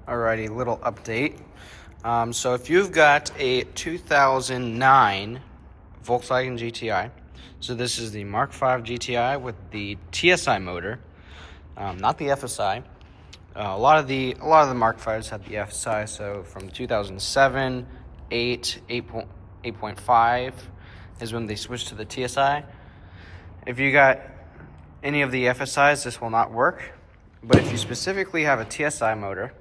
Alrighty, little update. So if you've got a 2009 Volkswagen GTI, so this is the Mark 5 GTI with the TSI motor, not the FSI. A lot of the Mark 5s had the FSI. So from 2007, 8.5 is when they switched to the TSI. If you got any of the FSIs, this will not work. But if you specifically have a TSI motor,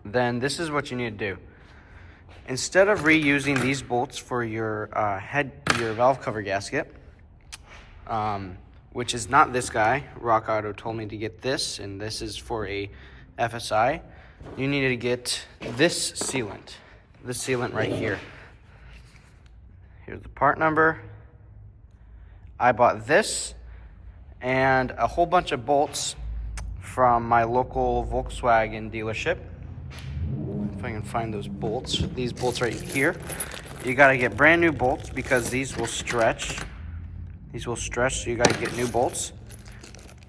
then this is what you need to do. Instead of reusing these bolts for your valve cover gasket, which is not this guy, Rock Auto told me to get this, and this is for a FSI, you need to get this sealant right here. Here's the part number. I bought this and a whole bunch of bolts from my local Volkswagen dealership. If I can find those bolts, these bolts right here. You got to get brand new bolts because these will stretch. These will stretch, so you got to get new bolts.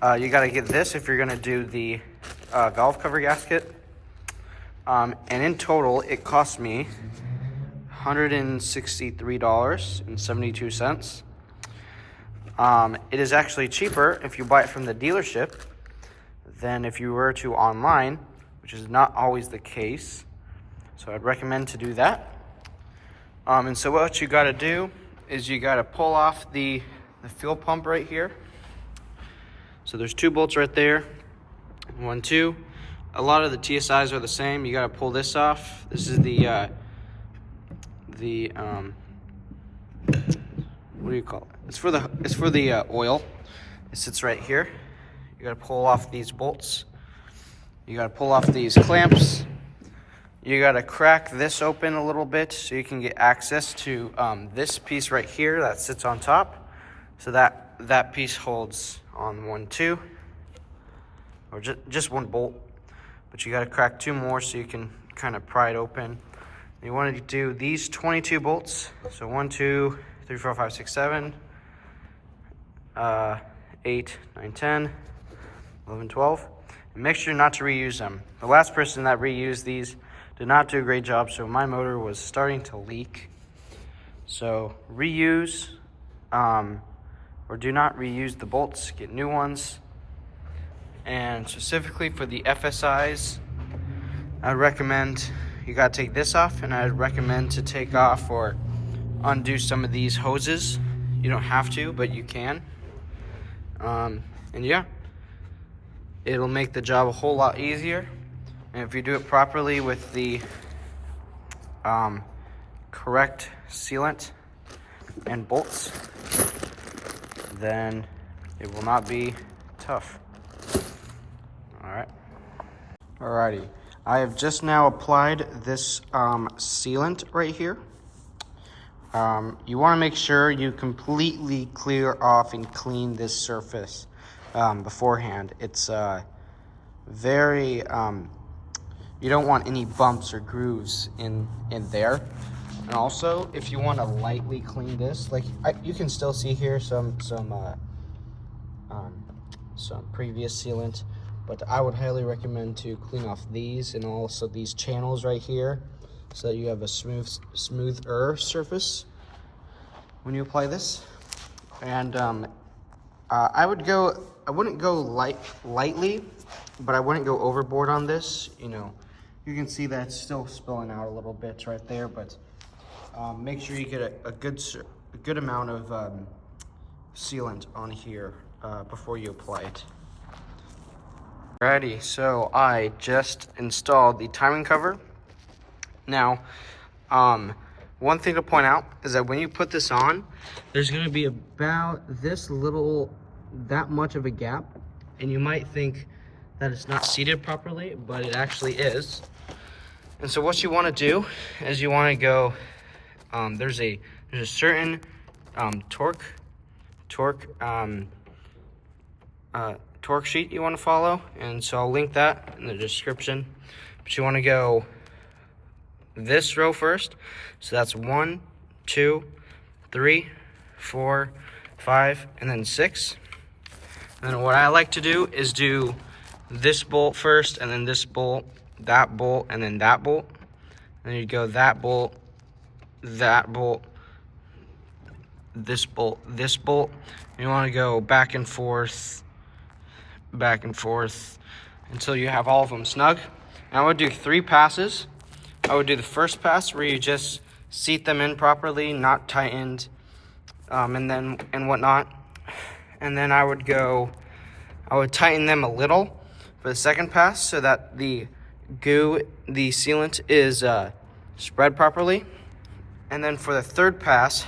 You got to get this if you're going to do the valve cover gasket. And in total, it cost me $163.72. It is actually cheaper if you buy it from the dealership than if you were to online, which is not always the case. So I'd recommend to do that. And so what you got to do is you got to pull off the fuel pump right here. So there's two bolts right there. 1, 2. A lot of the TSIs are the same. You got to pull this off. This is what do you call it? It's for the oil. It sits right here. You got to pull off these bolts. You got to pull off these clamps. You got to crack this open a little bit so you can get access to this piece right here that sits on top. So that piece holds on 1, 2, or just one bolt. But you got to crack 2 more so you can kind of pry it open. You want to do these 22 bolts. So 1, 2, 3, 4, 5, 6, 7, 8, 9, 10, 11, 12. And make sure not to reuse them. The last person that reused these did not do a great job, so my motor was starting to leak. So reuse, or do not reuse the bolts, get new ones. And specifically for the FSIs, I'd recommend you gotta take this off, and I'd recommend to take off or undo some of these hoses. You don't have to, but you can. And yeah, it'll make the job a whole lot easier. And if you do it properly with the correct sealant and bolts, then it will not be tough. Alrighty, I have just now applied this sealant right here. You want to make sure you completely clear off and clean this surface beforehand. It's very you don't want any bumps or grooves in there. And also, if you want to lightly clean this, like you can still see here some previous sealant, but I would highly recommend to clean off these and also these channels right here, so that you have a smoother surface when you apply this. And I wouldn't go lightly, but I wouldn't go overboard on this. You can see that it's still spilling out a little bit right there, but make sure you get a good amount of sealant on here before you apply it. Alrighty, so I just installed the timing cover. Now, one thing to point out is that when you put this on, there's going to be about that much of a gap, and you might think that it's not seated properly, but it actually is. And so what you want to do is you want to go, there's a certain torque sheet you want to follow, and so I'll link that in the description. But you want to go this row first, so that's 1, 2, 3, 4, 5, and then 6. And then what I like to do is do this bolt first and then this bolt that bolt, and then that bolt. And you go that bolt, that bolt, this bolt, this bolt. You want to go back and forth until you have all of them snug. And I would do 3 passes. I would do the first pass where you just seat them in properly, not tightened, and whatnot. And then I would tighten them a little for the second pass so that the sealant is spread properly. And then for the third pass,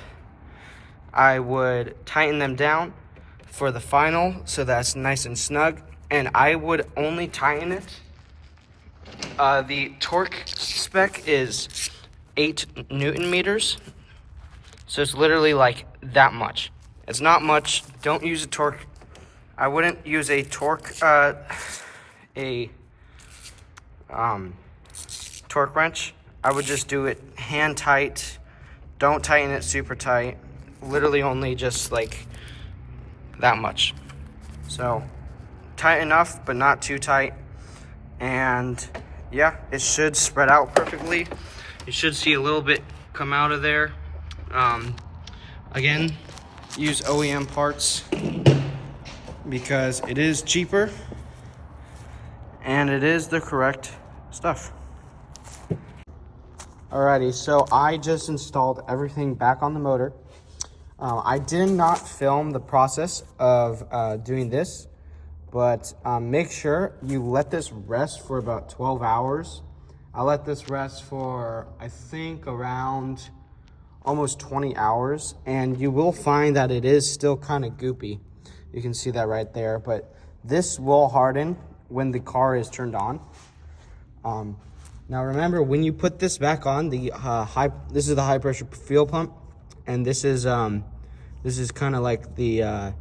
I would tighten them down for the final so that's nice and snug. And I would only tighten it. The torque spec is 8 Newton meters. So it's literally like that much. It's not much. Don't use a torque. I wouldn't use a torque torque wrench. I would just do it hand tight. Don't tighten it super tight. Literally only just like that much. So tight enough, but not too tight. And yeah, it should spread out perfectly. You should see a little bit come out of there. Again, use OEM parts because it is cheaper and it is the correct stuff. Alrighty, so I just installed everything back on the motor. I did not film the process of doing this, but make sure you let this rest for about 12 hours. I let this rest for, I think, around almost 20 hours, and you will find that it is still kind of goopy. You can see that right there, but this will harden when the car is turned on. Now remember, when you put this back on, this is the high pressure fuel pump, and this is kind of like I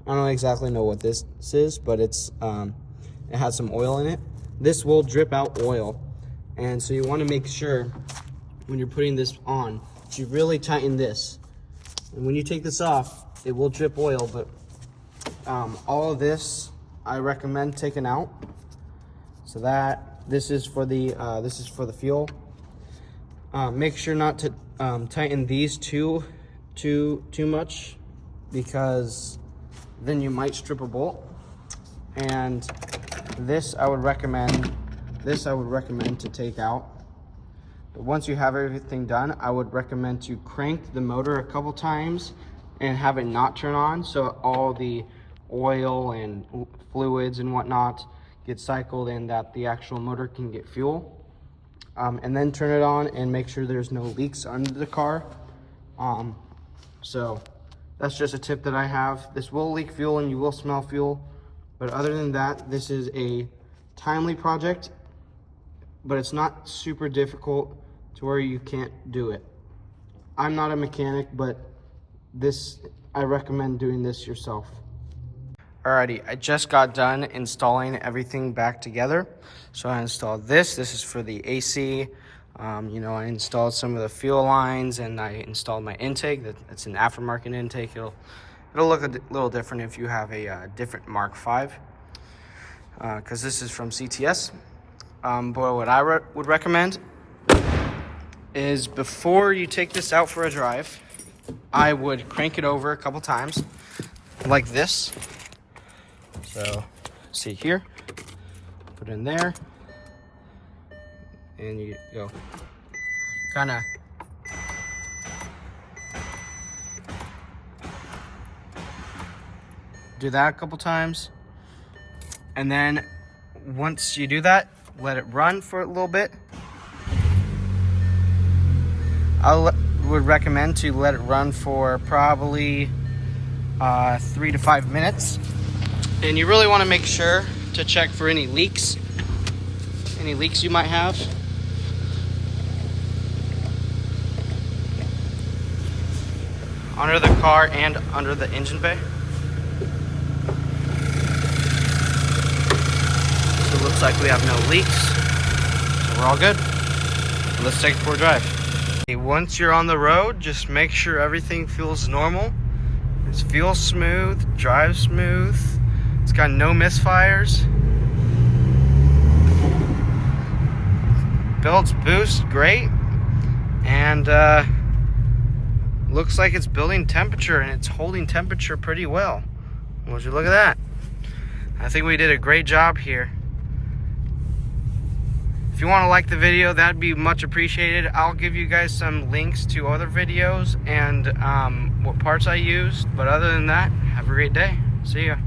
don't exactly know what this is, but it has some oil in it. This will drip out oil, and so you want to make sure when you're putting this on, you really tighten this. And when you take this off, it will drip oil, but all of this I recommend taking out. So this is for the fuel. Make sure not to tighten these too much, because then you might strip a bolt. And this I would recommend to take out. But once you have everything done, I would recommend to crank the motor a couple times and have it not turn on, so all the oil and fluids and whatnot get cycled and that the actual motor can get fuel. And then turn it on and make sure there's no leaks under the car. So that's just a tip that I have. This will leak fuel and you will smell fuel, but other than that, this is a timely project, but it's not super difficult to where you can't do it. I'm not a mechanic, but I recommend doing this yourself. Alrighty, I just got done installing everything back together. So I installed this. This is for the AC. I installed some of the fuel lines, and I installed my intake. That's an aftermarket intake. It'll look a little different if you have a different Mark 5, because this is from CTS. But what I would recommend is, before you take this out for a drive, I would crank it over a couple times like this. So see here, put it in there, and you go kind of do that a couple times. And then once you do that, let it run for a little bit. I would recommend to let it run for probably 3 to 5 minutes. And you really want to make sure to check for any leaks you might have. Under the car and under the engine bay. So it looks like we have no leaks. So we're all good. Let's take it for a drive. Once you're on the road, just make sure everything feels normal. It feels smooth, drives smooth. It's got no misfires. builds boost great, and looks like it's building temperature, and it's holding temperature pretty well. Would you look at that? I think we did a great job here. If you want to like the video, that'd be much appreciated. I'll give you guys some links to other videos and what parts I used. But other than that, have a great day. See ya.